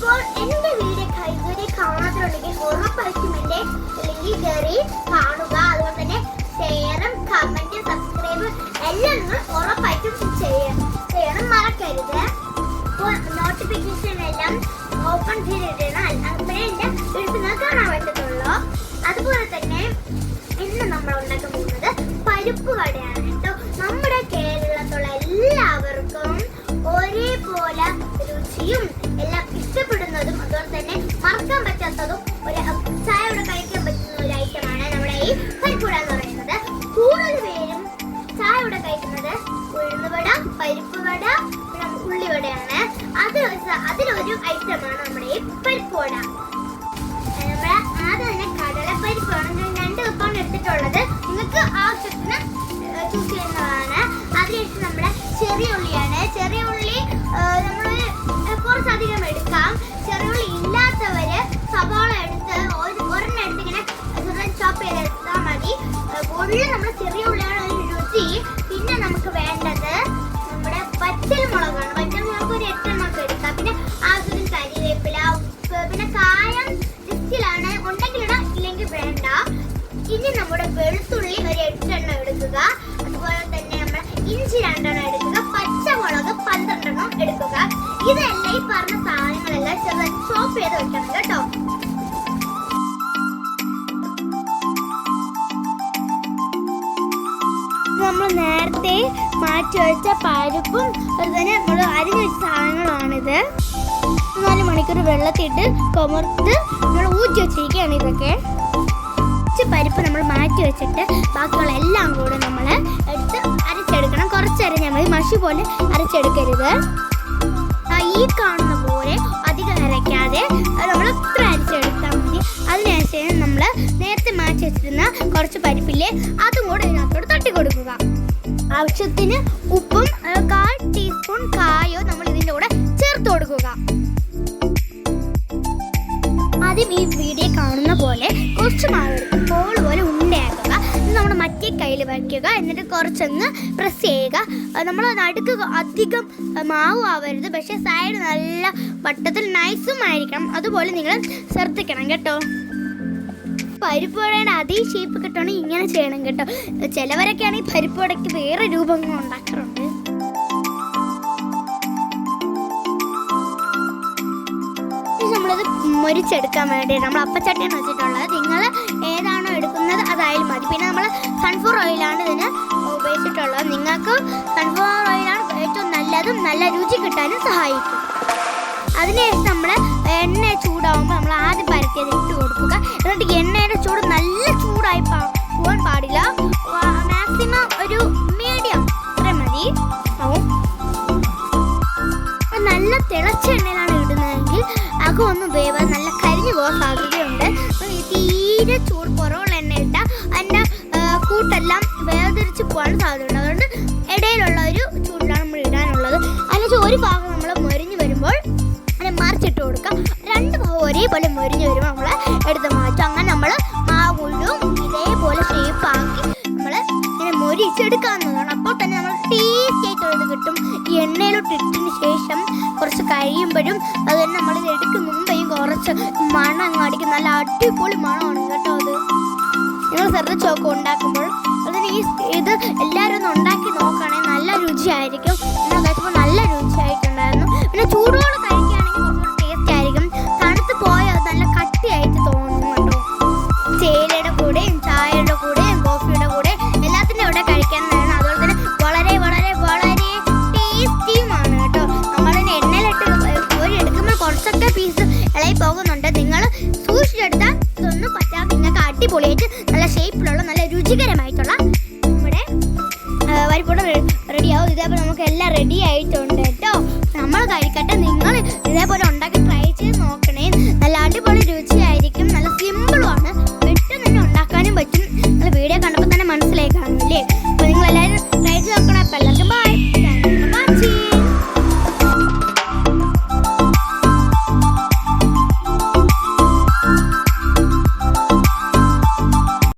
അപ്പോൾ എൻ്റെ വീഡിയോ ഇതുവരെ കാണാത്തുണ്ടെങ്കിൽ ഉറപ്പായിട്ടും എൻ്റെ ലിങ്കിൽ കയറി കാണുക. അതുപോലെ തന്നെ ഷെയറും കമൻറ്റും സബ്സ്ക്രൈബും എല്ലാം നിങ്ങൾ ഉറപ്പായിട്ടും ചെയ്യണം മറക്കരുത്. അപ്പോൾ നോട്ടിഫിക്കേഷൻ എല്ലാം ഓപ്പൺ ചെയ്തിടണം, അപ്പോഴേ എൻ്റെ വീഡിയോ കാണാൻ പറ്റത്തുള്ളൂ. അതുപോലെ തന്നെ ഇന്ന് നമ്മൾ ഉണ്ടാക്കാൻ പോകുന്നത് പരിപ്പ് വടയാണ് കേട്ടോ. നമ്മുടെ കേരളത്തിലുള്ള എല്ലാവർക്കും ഒരേപോലെ രുചിയും എല്ലാം ഇഷ്ടപ്പെടുന്നതും അതുപോലെ തന്നെ മറക്കാൻ പറ്റാത്തതും ഒരു ചായയോടെ കഴിക്കാൻ പറ്റുന്ന ഒരു ഐറ്റമാണ് നമ്മുടെ ഈ പരിപ്പുവട എന്ന് പറയുന്നത്. കൂടുതൽ പേരും ചായയോടെ കഴിക്കുന്നത് ഉഴുന്നുവട, പരിപ്പുവട, പിന്നെ ഉള്ളിവടയാണ്. അതിലൊരു ഐറ്റമാണ് നമ്മുടെ ഈ പരിപ്പുവട. നമ്മുടെ ആദ്യം തന്നെ കടലപ്പരിപ്പാണ് ഞാൻ 2 കപ്പാണ് എടുത്തിട്ടുള്ളത്. നിങ്ങൾക്ക് ആവശ്യത്തിന് ചൂസ് ചെയ്യുന്നതാണ്. അതിനുശേഷം നമ്മുടെ ചെറിയ ഉള്ളിയാണ്. ചെറിയ ഉള്ളി നമ്മൾ കുറച്ചധികം എടുക്കാം. ചെറിയ ഉള്ളി ഇല്ലാത്തവര് സവാള എടുത്ത് ഒരെണ്ണം എടുത്ത് ഇങ്ങനെ ചോപ്പ് ചെയ്തെടുത്താൽ മതി. ഉള്ളിൽ നമ്മുടെ ചെറിയ ഉള്ളിയാണ് ഒരു രുചി. പിന്നെ നമുക്ക് വേണ്ടത് നമ്മുടെ പച്ചമുളകാണ്. പച്ചമുളക് ഒരു 8 എണ്ണമൊക്കെ എടുക്കാം. പിന്നെ ആവശ്യത്തിന് കരിവേപ്പില, പിന്നെ കായം ജിസ്റ്റിലാണ് ഉണ്ടെങ്കിലിടാം, ഇല്ലെങ്കിൽ വേണ്ട. ഇനി നമ്മുടെ വെളുത്തുള്ളി ഒരു 8 എണ്ണം എടുക്കുക. അതുപോലെ തന്നെ നമ്മൾ ഇഞ്ചി 2 എണ്ണം എടുക്കുക. പച്ചമുളക് 12 എണ്ണം എടുക്കുക. ഇതെല്ലാം ഈ പറഞ്ഞ സാധനങ്ങളെല്ലാം ചെറുതായി ചോപ്പ് ചെയ്ത് വെക്കണം കേട്ടോ. നമ്മൾ നേരത്തെ മാറ്റി വെച്ച പരിപ്പും അതുപോലെ നമ്മൾ അരിഞ്ഞു വെച്ച സാധനങ്ങളാണിത്. 4 മണിക്കൂർ വെള്ളത്തിട്ട് കൊമർത്ത് നമ്മൾ ഊറ്റി വെച്ചിരിക്കുകയാണ്. ഇതൊക്കെ പരിപ്പ് നമ്മൾ മാറ്റി വെച്ചിട്ട് ബാക്കിയുള്ള എല്ലാം കൂടെ നമ്മൾ എടുത്ത് അരച്ചെടുക്കണം. കുറച്ച് അരഞ്ഞാൽ മതി, മഷി പോലെ അരച്ചെടുക്കരുത്. ഈ കാണുന്ന പോലെ അധികം അരയ്ക്കാതെ നമ്മൾ ഇത്ര അരച്ചെടുത്താൽ മതി. അതിനുശേഷം നമ്മൾ നേരത്തെ മാറ്റി വെച്ചിരുന്ന കുറച്ച് പരിപ്പില്ലേ അതും കൂടെ ഇതിനകത്തോട് തട്ടി കൊടുക്കുക. ആവശ്യത്തിന് ഉപ്പും 1/4 ടീസ്പൂൺ കായോ നമ്മൾ ഇതിൻ്റെ കൂടെ ചേർത്ത് കൊടുക്കുക. ആദ്യം ഈ വീഡിയോ കാണുന്ന പോലെ കുറച്ച് മാവ് എടുക്കും, ബോൾ പോലെ ഉണ്ടയാക്കുക. ഇത് നമ്മുടെ മറ്റേ കയ്യിൽ വയ്ക്കുക. എന്നിട്ട് കുറച്ചൊന്ന് പ്രസ് ചെയ്യുക. നമ്മൾ നടുക്ക് അധികം മാവ് ആവരുത്, പക്ഷേ സൈഡ് നല്ല വട്ടത്തിൽ നൈസും ആയിരിക്കണം. അതുപോലെ നിങ്ങൾ ശ്രദ്ധിക്കണം കേട്ടോ. പരിപ്പ് വടയുടെ അതേ ഷേപ്പ് കിട്ടണമെങ്കിൽ ഇങ്ങനെ ചെയ്യണം കേട്ടോ. ചിലവരൊക്കെ ആണെങ്കിൽ പരിപ്പ് വടയ്ക്ക് വേറെ രൂപങ്ങൾ ഉണ്ടാക്കാറുണ്ട്. നമ്മളത് മൊരിച്ചെടുക്കാൻ വേണ്ടി നമ്മൾ അപ്പച്ചട്ടിയാണ് വെച്ചിട്ടുള്ളത്. നിങ്ങൾ ഏതാണോ എടുക്കുന്നത് അതായാലും മതി. പിന്നെ നമ്മൾ സൺഫ്ലവർ ഓയിലാണ് ഇതിന് ഉപയോഗിച്ചിട്ടുള്ളത്. നിങ്ങൾക്ക് സൺഫ്ലവർ ഓയിലാണ് ഏറ്റവും നല്ലതും നല്ല രുചി കിട്ടാനും സഹായിക്കും. അതിനുശേഷം നമ്മൾ എണ്ണ ചൂടാവുമ്പോൾ നമ്മൾ ആദ്യം പരത്തിയത് ഇട്ട് കൊടുക്കുക. എന്നിട്ട് എണ്ണയുടെ ചൂട് നല്ല ചൂടായി പോകാൻ പാടില്ല. മാക്സിമം ഒരു മീഡിയം ഇത്ര മതി. നല്ല തിളച്ച എണ്ണയിലാണ് ഇടുന്നതെങ്കിൽ അകം ഒന്നും വേവാൻ നല്ല കരിഞ്ഞു പോകാൻ സാധ്യതയുണ്ട്. തീരെ ചൂട് കുറവുള്ള എണ്ണ ഇട്ടാൽ അതിൻ്റെ കൂട്ടെല്ലാം വേർതിരിച്ച് പോകാൻ സാധ്യതയുണ്ട്. അതുകൊണ്ട് ഇടയിലുള്ള ഒരു ചൂടിലാണ് നമ്മൾ ഇടാനുള്ളത്. അതിനുശേഷം ഒരു ഭാഗം നമ്മൾ മൊരിഞ്ഞ് വരുമ്പോൾ അതിനെ മറിച്ചിട്ട് കൊടുക്കാം. 2 ഭാഗം ഒരേപോലെ മൊരിഞ്ഞ് വരുമ്പോൾ നമ്മൾ എടുത്ത് മാറ്റും. അങ്ങനെ നമ്മൾ മാവ് മുഴുവൻ ഇതേപോലെ ഷേപ്പാക്കി നമ്മൾ ഇങ്ങനെ മൊരിച്ചെടുക്കാവുന്നതാണ്. അപ്പോൾ തന്നെ നമ്മൾ ടേസ്റ്റി ആയിട്ടുള്ളത് കിട്ടും. ഈ എണ്ണയിലോട്ട് ഇട്ടതിന് ശേഷം കുറച്ച് കഴിയുമ്പോഴും അത് തന്നെ നമ്മളിത് എടുക്കും മുമ്പേയും കുറച്ച് മണം അങ്ങ് അടിക്കും. നല്ല അടിപൊളി മണമാണ് കേട്ടോ. അത് നിങ്ങൾ ശ്രദ്ധിച്ചൊക്കെ ഉണ്ടാക്കുമ്പോൾ അതിന് ഇത് എല്ലാവരും ഒന്ന് ഉണ്ടാക്കി നോക്കുകയാണെങ്കിൽ നല്ല രുചിയായിരിക്കും. എന്നാൽ കഴിച്ചപ്പോൾ നല്ല രുചിയായിട്ടുണ്ടായിരുന്നു. പിന്നെ ചൂടോടെ കഴിക്കുകയാണെങ്കിൽ കുറച്ചുകൂടി ടേസ്റ്റ് ആയിരിക്കും. തണുത്ത് പോയാൽ അത് നല്ല കട്ടിയായിട്ട് തോന്നും കേട്ടോ. തേയിലയുടെ കൂടെയും ചായയുടെ കൂടെയും കോഫിയുടെ കൂടെ എല്ലാത്തിൻ്റെ കൂടെ കഴിക്കാൻ വേണം. അതുപോലെ തന്നെ വളരെ വളരെ വളരെ ടേസ്റ്റിയുമാണ് കേട്ടോ. നമ്മളിന് എണ്ണയിലിട്ട് എടുക്കുമ്പോൾ കുറച്ചൊക്കെ പീസ് ഇളകി പോകുന്നുണ്ട്. നിങ്ങൾ സൂക്ഷിച്ചെടുത്താൽ ഇതൊന്നും പറ്റാതെ നിങ്ങൾക്ക് അടിപൊളിയായിട്ട് നല്ല ഷേപ്പിലുള്ള നല്ല രുചികരമായിട്ടുള്ള നമ്മുടെ പരിപ്പുവട റെഡിയാവും. ഇതേപോലെ നമുക്ക് എല്ലാം റെഡി ആയിട്ടുണ്ട് കേട്ടോ. നമ്മൾ കഴിക്കട്ടെ. നിങ്ങൾ ഇതേപോലെ ഉണ്ടാക്കി ട്രൈ ചെയ്ത് നോക്കാം.